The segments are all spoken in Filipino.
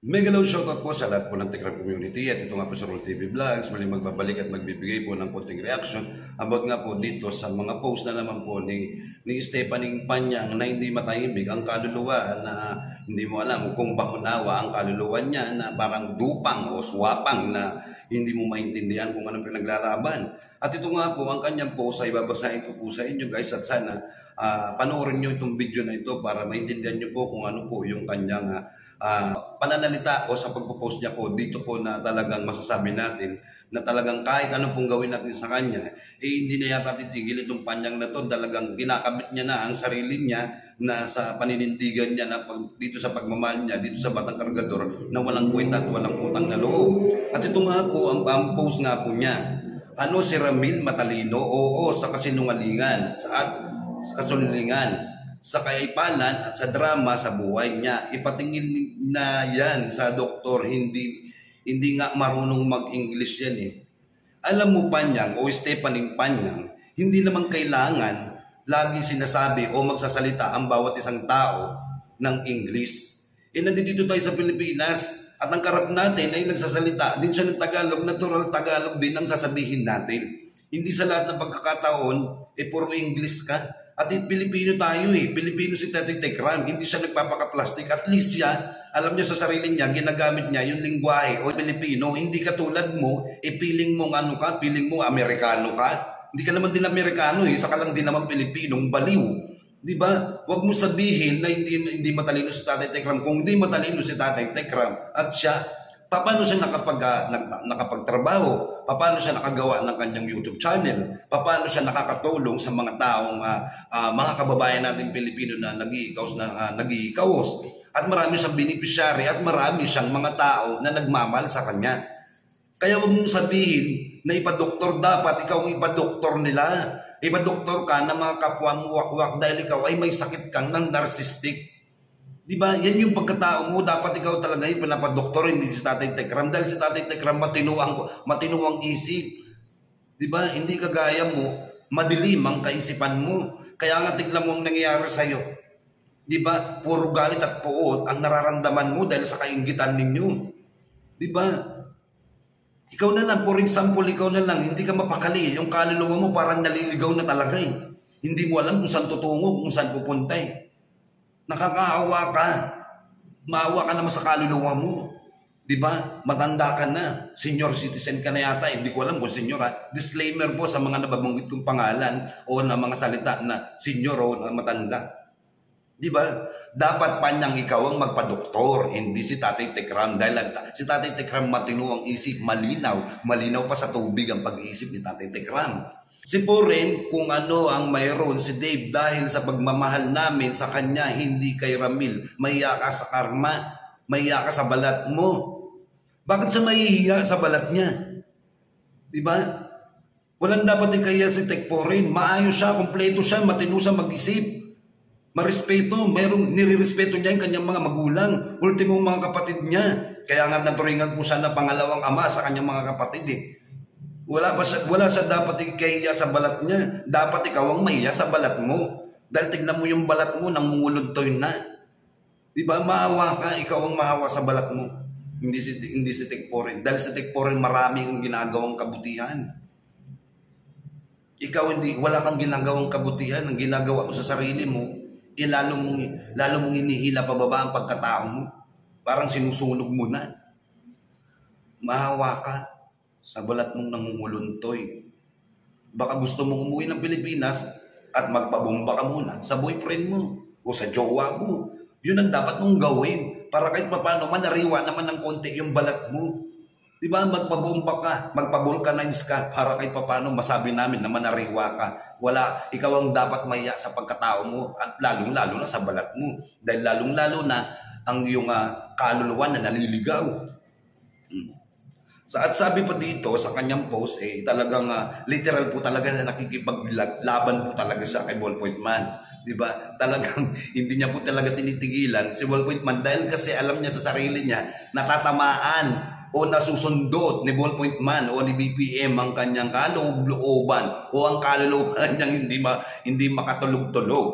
Mega low shoutout po sa lahat po ng Tekram community at ito nga po sa Roll TV Vlogs. Mali magbabalik at magbibigay po ng konting reaction about nga po dito sa mga post na naman po ni Stephanie Panyang na hindi matahimik ang kaluluwa, na hindi mo alam kung bakunawa ang kaluluwa niya, na parang dupang o swapang na hindi mo maintindihan kung anong pinaglalaban. At ito nga po ang kanyang post ay babasahin ko po sa inyo guys, at sana panoorin nyo itong video na ito para maintindihan nyo po kung ano po yung kanyang pananalita o sa pagpo-post niya po dito po, na talagang masasabi natin na talagang kahit ano pong gawin natin sa kanya, hindi na yata titigil itong Panyang na to. Talagang kinakabit niya na ang sarili niya na sa paninindigan niya na dito sa pagmamahal niya, dito sa Batang Kargador, na walang kwenta at walang utang na loob. At ito nga po, ang post nga po niya, ano si Ramil matalino? Oo, sa kasinungalingan, sa kasunlingan, sa kaipalan at sa drama sa buhay niya. Ipatingin na yan sa doktor, hindi nga marunong mag-English yan eh. Alam mo Panyang o Stephanie Panyang, hindi naman kailangan lagi sinasabi o magsasalita ang bawat isang tao ng English. Nandito tayo sa Pilipinas at ang karap natin ay nagsasalita din siya ng Tagalog, natural Tagalog din ang sasabihin natin. Hindi sa lahat ng pagkakataon puro English ka. At Pilipino tayo eh. Pilipino si Tatay Tekram. Hindi siya nagpapaka-plastic. At least siya, alam niya sa sarili niya, ginagamit niya yung lingwahe o Pilipino. Hindi katulad mo, piling mong ano ka, piling mo Amerikano ka. Hindi ka naman din Amerikano eh. Saka lang din naman Pilipinong baliw. Diba? Huwag mo sabihin na hindi matalino si Tatay Tekram. Kung hindi matalino si Tatay Tekram at siya, paano siya nakapagtrabaho? Paano siya nakagawa ng kanyang YouTube channel? Paano siya nakakatulong sa mga taong mga kababayan natin Pilipino na nag-iikawos? At marami siyang beneficiary at marami siyang mga tao na nagmamahal sa kanya. Kaya huwag mong sabihin na ipadoktor, dapat ikaw ang ipadoktor nila. Ipadoktor ka ng mga kapwa mo wakwak dahil ikaw ay may sakit kang ng narcissistic. Diba? Yan yung pagkatao mo. Dapat ikaw talaga yung pinapadoktor, hindi si Tatay Tekram. Dahil si Tatay Tekram matinuang isip. Diba? Hindi kagaya mo, madilim ang kaisipan mo. Kaya nga tignan mo ang nangyayari sa'yo. Diba? Puro galit at puot ang nararamdaman mo dahil sa kainggitan ninyo. Diba? Ikaw na lang, for example, ikaw na lang, hindi ka mapakali. Yung kaluluwa mo parang naliligaw na talaga eh. Hindi mo alam kung saan tutungo, kung saan pupunta eh. Nakakaawa ka. Maawa ka naman sa kaluluwa mo. Diba? Matanda ka na. Senior citizen ka na yata. Hindi ko alam kung senior ha. Disclaimer po sa mga nababanggit kong pangalan o na mga salita na senior o na matanda. Diba? Dapat Panyang ikaw ang magpadoktor, hindi si Tatay Tekram. Dahil si Tatay Tekram matino ang isip, malinaw. Malinaw pa sa tubig ang pag-iisip ni Tatay Tekram. Si Poren, kung ano ang mayroon si Dave dahil sa pagmamahal namin sa kanya, hindi kay Ramil. Mahiya ka sa karma, mahiya ka sa balat mo. Bakit siya mahihiya sa balat niya? Diba? Walang dapat ikaya si Tek Poren. Maayos siya, kompleto siya, matino siya mag-isip. Marespeto, nirirespeto niya yung kanyang mga magulang, ultimong mga kapatid niya. Kaya nga naturingan po siya na pangalawang ama sa kanyang mga kapatid eh. Wala siya dapat ikahiya sa balat niya. Dapat ikaw ang mahiya sa balat mo. Dahil tignan mo yung balat mo, nangunguluntoy na. Diba? Maawa ka, ikaw ang mahawa sa balat mo. Hindi si Tek Poren. Dahil si Tek Poren marami ang ginagawang kabutihan. Ikaw wala kang ginagawang kabutihan. Ang ginagawa mo sa sarili mo, lalo mong hinihila pababa ang pagkatao mo. Parang sinusunog mo na. Mahawa ka sa balat mong nangunguluntoy. Baka gusto mong umuwi ng Pilipinas at magpabomba ka muna sa boyfriend mo o sa jowa mo. Yun ang dapat mong gawin para kahit paano manariwa naman ng konti yung balat mo. Diba? Magpabomba ka, magpavulcanize ka para kahit paano masabi namin na manariwa ka. Ikaw ang dapat mahiya sa pagkatao mo at lalong-lalo na sa balat mo. Dahil lalong-lalo na ang iyong kaluluwa na naliligaw. At sabi pa dito sa kanyang post, talagang literal po talaga na nakikipaglaban po talaga siya kay Ballpoint Man. Diba? Talagang hindi niya po talaga tinitigilan si Ballpoint Man dahil kasi alam niya sa sarili niya natatamaan o nasusundot ni Ballpoint Man o ni BPM ang kanyang kaloob-looban o ang kaluluwa niyang hindi makatulog-tulog.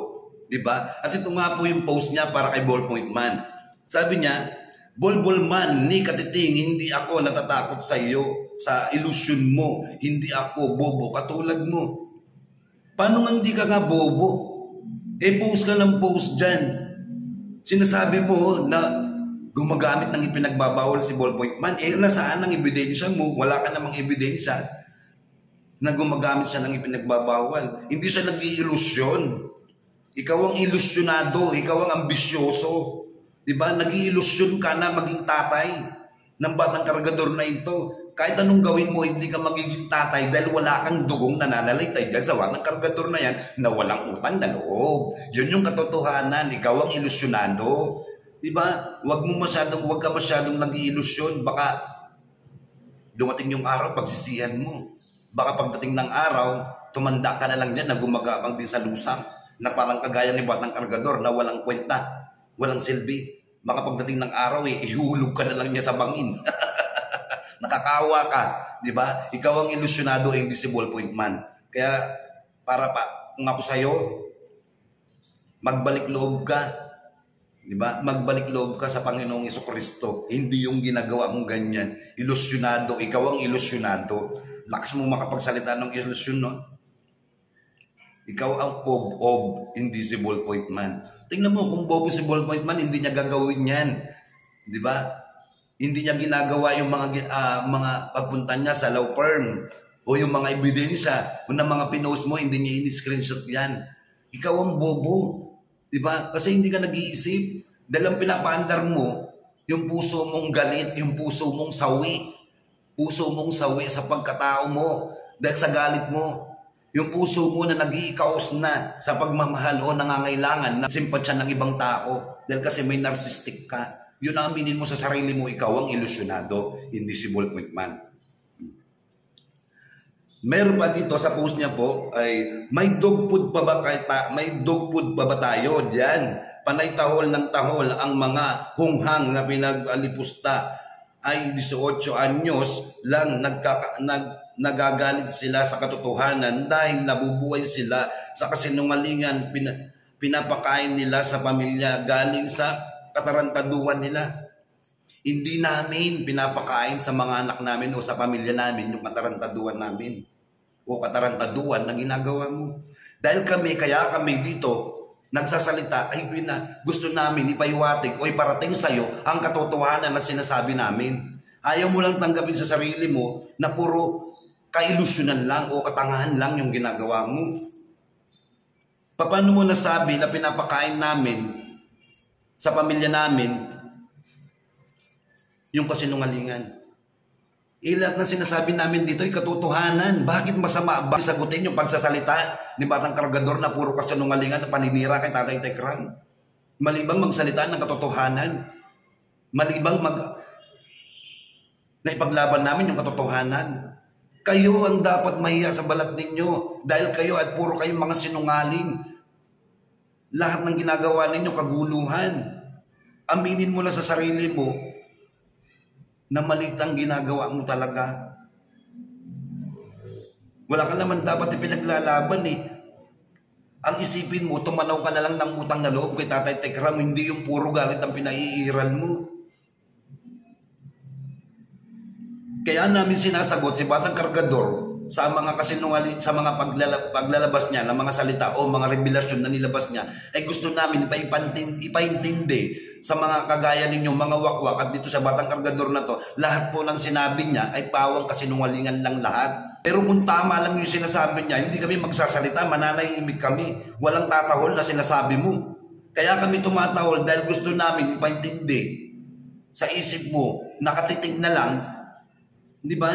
Diba? At ito nga po yung post niya para kay Ballpoint Man. Sabi niya, Bulbul man ni Katiting, hindi ako natatakot sa iyo, sa ilusyon mo. Hindi ako bobo katulad mo. Paano nga hindi ka nga bobo? Post ka ng post dyan. Sinasabi mo na gumagamit ng ipinagbabawal si Ballpoint Man. Nasaan ang ebidensya mo? Wala ka namang ebidensya na gumagamit siya ng ipinagbabawal. Hindi siya nag-iilusyon. Ikaw ang ilusyonado. Ikaw ang ambisyoso. Diba? Nag-iilusyon ka na maging tatay ng batang kargador na ito. Kahit anong gawin mo, hindi ka magiging tatay dahil wala kang dugong nananalaytay dahil sa batang kargador na yan na walang utang na loob. Yun yung katotohanan. Ikaw ang ilusyonado. Diba? Huwag ka masyadong nag-iilusyon. Baka dumating yung araw, pagsisihan mo. Baka pagdating ng araw, tumanda ka na lang dyan na gumagabang din sa lusang na parang kagaya ni batang kargador na walang kwenta, walang silbi. Baka pagdating ng araw, ihulog ka na lang niya sa bangin. Nakakawa ka, di ba? Ikaw ang ilusyonado, hindi si Ballpoint Man. Kaya, kung ako sa'yo, magbalik loob ka. Di ba? Magbalik loob ka sa Panginoong Jesucristo. Hindi yung ginagawa mong ganyan. Ilusyonado, ikaw ang ilusyonado. Lakas mo makapagsalita ng ilusyon, no? Ikaw ang ob-ob, hindi si Ballpoint Man. Tingnan mo, kung bobo si Ballpoint Man, hindi niya gagawin yan. Di ba? Hindi niya ginagawa yung mga pagpunta niya sa law firm o yung mga ebidensya o na mga pinost mo, hindi niya in-screenshot yan. Ikaw ang bobo. Diba? Kasi hindi ka nag-iisip. Dahil ang pinapaandar mo, yung puso mong galit, yung puso mong sawi. Puso mong sawi sa pagkatao mo. Dahil sa galit mo. Yung puso mo na nag-iikaos na sa pagmamahal o nangangailangan na simpatsya ng ibang tao. Dahil kasi may narcissistic ka. Yun ang aminin mo sa sarili mo, ikaw ang ilusyonado, hindi si Ballpoint Man. Meron pa dito sa post niya po ay may dog food pa ba tayo diyan? Panay tahol ng tahol ang mga hunghang na pinag-alipusta ay 18 anyos lang nagagalit sila sa katotohanan dahil nabubuhay sila sa kasinungalingan pinapakain nila sa pamilya galing sa katarantaduhan nila. Hindi namin pinapakain sa mga anak namin o sa pamilya namin yung katarantaduhan namin o katarantaduhan na ginagawa mo. Dahil kaya kami dito nagsasalita ay gusto namin ipaiwatig o iparating sa'yo ang katotohanan na sinasabi namin. Ayaw mo lang tanggapin sa sarili mo na puro kailusyonan lang o katangahan lang yung ginagawa mo. Paano mo nasabi na pinapakain namin sa pamilya namin yung kasinungalingan? Lahat na sinasabi namin dito ay katotohanan. Bakit masama ba sagutin yung pagsasalita ni batang kargador na puro kasinungalingan na paninira kay Tatay Tekram? Malibang magsalita ng katotohanan. Malibang na ipaglaban namin yung katotohanan. Kayo ang dapat mahiya sa balat ninyo dahil kayo at puro kayong mga sinungaling. Lahat ng ginagawa ninyo kaguluhan. Aminin mo na sa sarili mo na mali ang ginagawa mo talaga. Wala ka naman dapat ipinaglalaban eh. Ang isipin mo, tumanaw ka na lang ng utang na loob kay Tatay Tekram, hindi yung puro galit ang pinaiiral mo. Kaya namin sinasagot si Batang Kargador sa mga kasinungaling, sa mga paglalabas niya ng mga salita o mga revelasyon na nilabas niya, ay gusto namin ipaintindi sa mga kagaya ninyo, mga wakwak, at dito sa Batang Kargador na to, lahat po ng sinabi niya ay pawang kasinungalingan lang lahat. Pero kung tama lang yung sinasabi niya, hindi kami magsasalita, mananahimik kami. Walang tatahol na sinasabi mo. Kaya kami tumatahol dahil gusto namin ipaintindi sa isip mo, nakatitig na lang, di ba?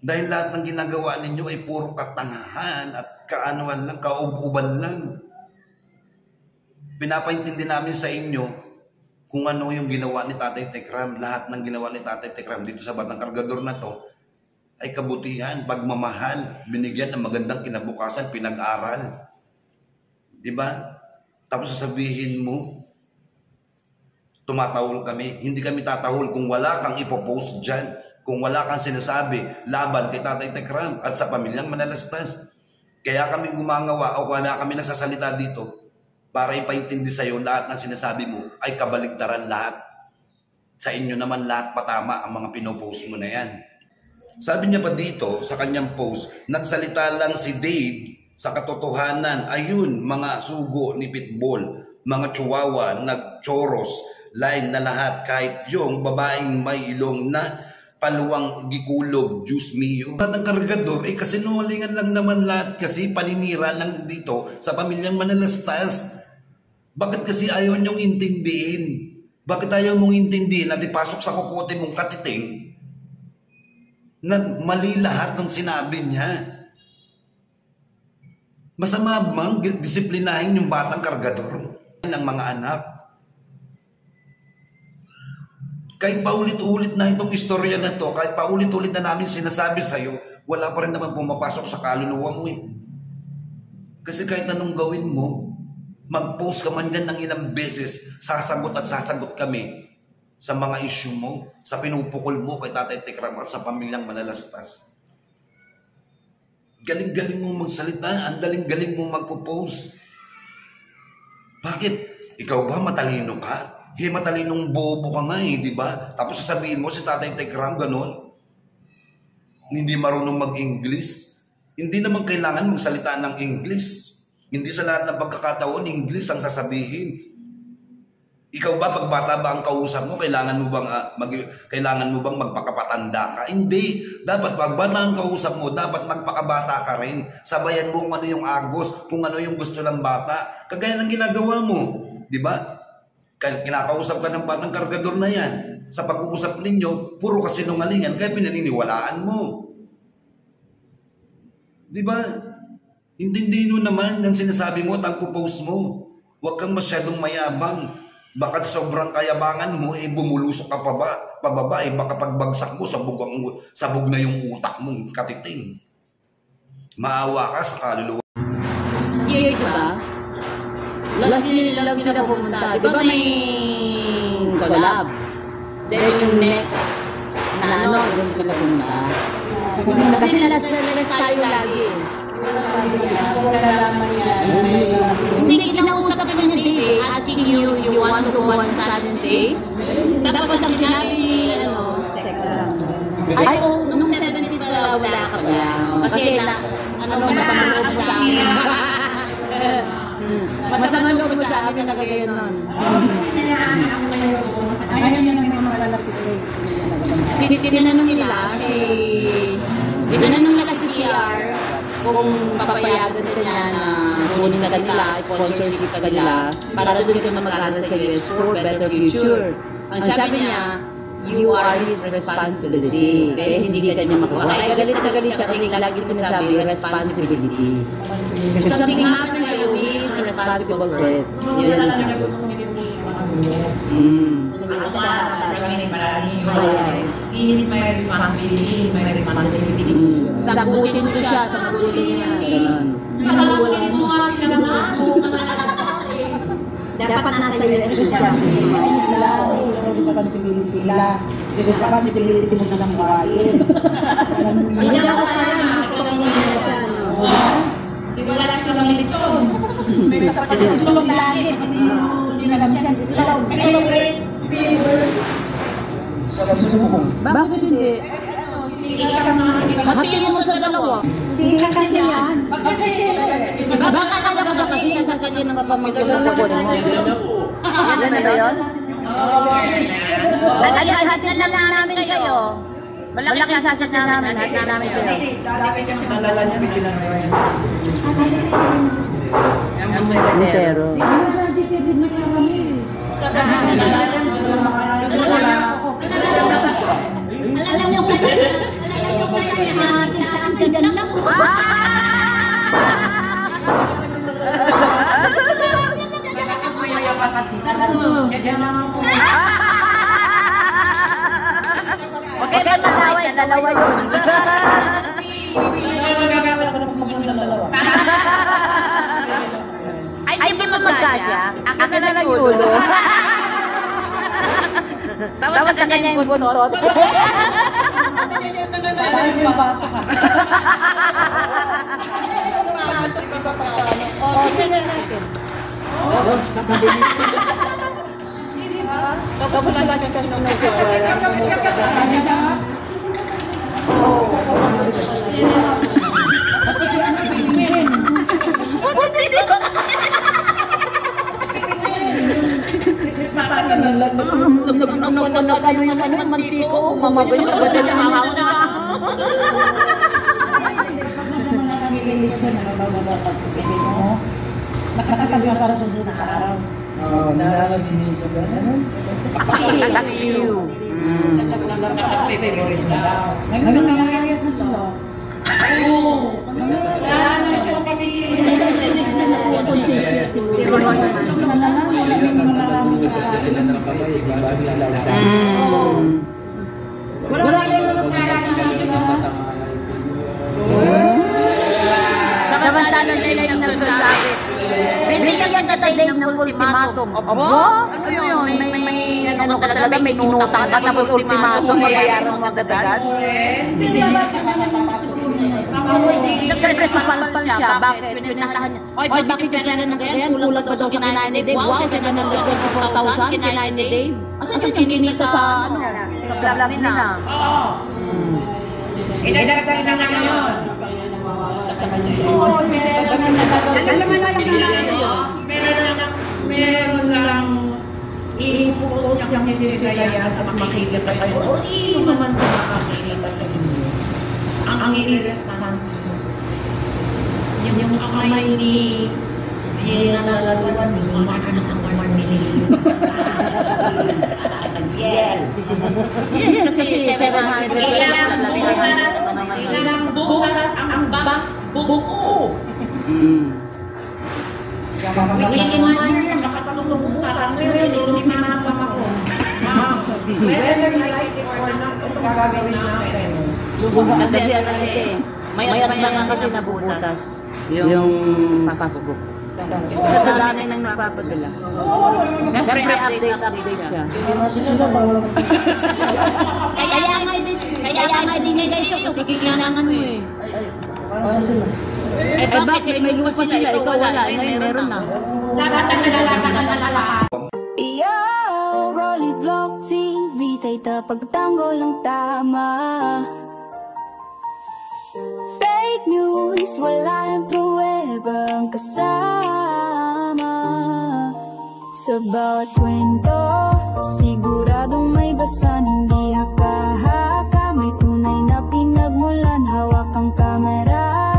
Dahil lahat ng ginagawa ninyo ay puro katangahan at kaanuan lang, kaub-uban lang. Pinapaintindi namin sa inyo kung ano yung ginawa ni Tatay Tekram. Lahat ng ginawa ni Tatay Tekram dito sa Batang Kargador na to ay kabutihan, pagmamahal, binigyan ng magandang kinabukasan, pinag-aral. Diba? Tapos sasabihin mo, tumatahol kami. Hindi kami tatahol kung wala kang ipopost dyan. Kung wala kang sinasabi laban kay Tatay Tekram at sa pamilyang Manalastas. Kaya kami gumagawa o kaya kami nagsasalita dito para ipaintindi sa iyo lahat ng sinasabi mo ay kabaligtaran lahat. Sa inyo naman lahat patama ang mga pinopost mo na yan. Sabi niya pa dito sa kanyang post, nagsalita lang si Dave sa katotohanan. Ayun, mga sugo ni Pitbull, mga chihuahua, nagchoros, line na lahat. Kahit yung babaeng may ilong na paluwang gikulog, Diyos mio. Ang kargador, kasinungalingan lang naman lahat kasi paninira lang dito sa pamilyang Manalastas. Bakit kasi ayaw niyong intindihin? Bakit ayaw mong intindihin na dipasok sa kukote mong katiting na mali lahat ng sinabi niya? Masama bang disiplinahin yung batang kargador ng mga anak? Kahit paulit-ulit na itong istorya na to, kahit paulit-ulit na namin sinasabi sa'yo, wala pa rin naman pumapasok sa kaluluwa mo eh. Kasi kahit anong gawin mo, mag-post ka man yan ng ilang beses, sasagot at sasagot kami sa mga issue mo, sa pinupukol mo kay Tatay Tekram at sa pamilyang Manalastas. Galing-galing mong magsalita, ang daling-galing mong magpo-post. Bakit? Ikaw ba matalino ka? Matalinong bobo ka nga di ba? Tapos sasabihin mo si Tatay Tekram ganon, hindi marunong mag-English. Hindi naman kailangan magsalita ng English. Hindi sa lahat ng pagkakataon, English ang sasabihin. Ikaw ba, pag bata ba ang kausap mo, kailangan mo bang magpakapatanda ka? Hindi. Dapat pag bata ang kausap mo, dapat magpakabata ka rin. Sabayan mo kung ano yung agos, kung ano yung gusto ng bata. Kagaya ng ginagawa mo. Di ba? Kinakausap ka ng batang kargador na yan. Sa pag-uusap ninyo, puro kasinungalingan, kaya pinaniniwalaan mo. Di ba? Intindihin mo naman ang sinasabi mo at ang post mo. Huwag kang masyadong mayabang. Baka sobrang kayabangan mo, bumulusok ka pababa, baka pagbagsak mo, sabog na yung utak mong katiting. Maawa ka sa kaluluwa. Year, diba? Love sila pumunta. Diba may collab? Then yung next na doon sila pumunta. Kasi nalas tayo lagi. Hindi kinausap ka niya, Dave, asking you if you want to go on Sudden Days. Tapos ang sinabi, ay, nung 17 pala, wala ka pala. Kasi masama loob mo sa amin. Masama loob mo sa amin na kagayon nun. Ayaw niya naman yung malalapit eh. Tinanong nila si TR kung papayagan ka niya na kunin ka nila, sponsorship ka nila, para doon ka mag-aral sa US for better future. Ang sabi niya, you are his responsibility. Kaya hindi ka niya makuha. Kaya galit ka kasi lagi sinasabi, responsibility. If something happened to you, he is responsible for it. Yan ang sabi. He is my responsibility, my responsibility. Sagutin mo siya, sagutin niya. Ganon. Palagutin mo nga sila na ako. Dapat nasa US siya. Responsibility nila. Responsibility mo silang buhayin. Hindi na ako kaya siya. Di ba lang silang lechon? May sasagot. Tulog lagi. Hindi na kami siya. Bakit hindi? Hatiin mo sa dalawa. Hindi ka kasi yan. Baka nalala ba kasi yung sasakin ng kapamagyan ng kukunin mo? Yan na ba yun? Hati na lang namin kayo. Malaki ang sasakin namin. Hati na namin kayo. Pero Alam mo kasi saan ka dyan lang. okay ba dalawa yun? Ay, hindi mo magkasya. Akin na lang ulo. Tapos sa kanya yung buntot. Tapos lagi kami mantiko, mamabay na ba din ang mga nakakatagal para sa susunod na araw. Oo, nalalasinin sa gano'n. Paksiw. Tapos may favorite na daw. Ngayon nangyayari sa sila. Oo. Samantalang nila yung nagsasabi, bibigyan ka tayo ng ultimatum. Aba? Ano yun? May ano ka talaga, may inutang ka tapos ultimatum, mabayaran mo agad-agad? Siyempre, papalpal siya. Bakit? Pinuntahan niya. Oy, bakit ka na nagayan? Kulang pa daw sa kinain ni Dave. Wow, kaya na nag-24,000 kinain ni Dave. Asan yung kikinita sa vlog nila? Oo. Idadagdag na lang yun. Meron lang i-post yung hinihilaya at makikita kayo. O sino naman sa makakilita sa inyo? Ang i-response yung kamay ni Vienna lalaluan ni mga anak ng 1 million. Yes, kasi 700. Ilang bukas ang buko. Within 1 year, nakatulong bukas. Ngayon, hindi man pa ako. Whether you like it or not, ito gagawin natin. Kasi mayat lang kasi nabubutas yung passbook. Sa danay nang nagpapadala. Siyempre update siya. Kaya nga din guys yung kasi kailangan mo eh. Bakit may lupa sila, ikaw wala, ngayon meron na. Dapat ang nalalaman. Yo, Rolly Vlog TV, say pagtanggol lang tama. Fake news, wala yung pruwebang kasama. Sa bawat kwento, siguradong may basan, hindi haka-haka. May tunay na pinagmulan, hawak ang kamera,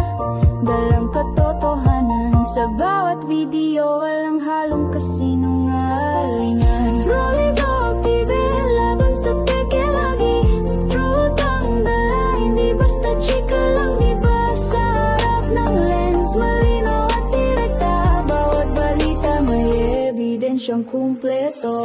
dalang katotohanan. Sa bawat video, walang halong kasinungalingan. Rolly Vlog TV, laban sa peke lagi. Truth ang dala, hindi basta chika lang, di ba? Sa harap ng lens, malinaw at direkta. Bawat balita may ebidensyang kumpleto.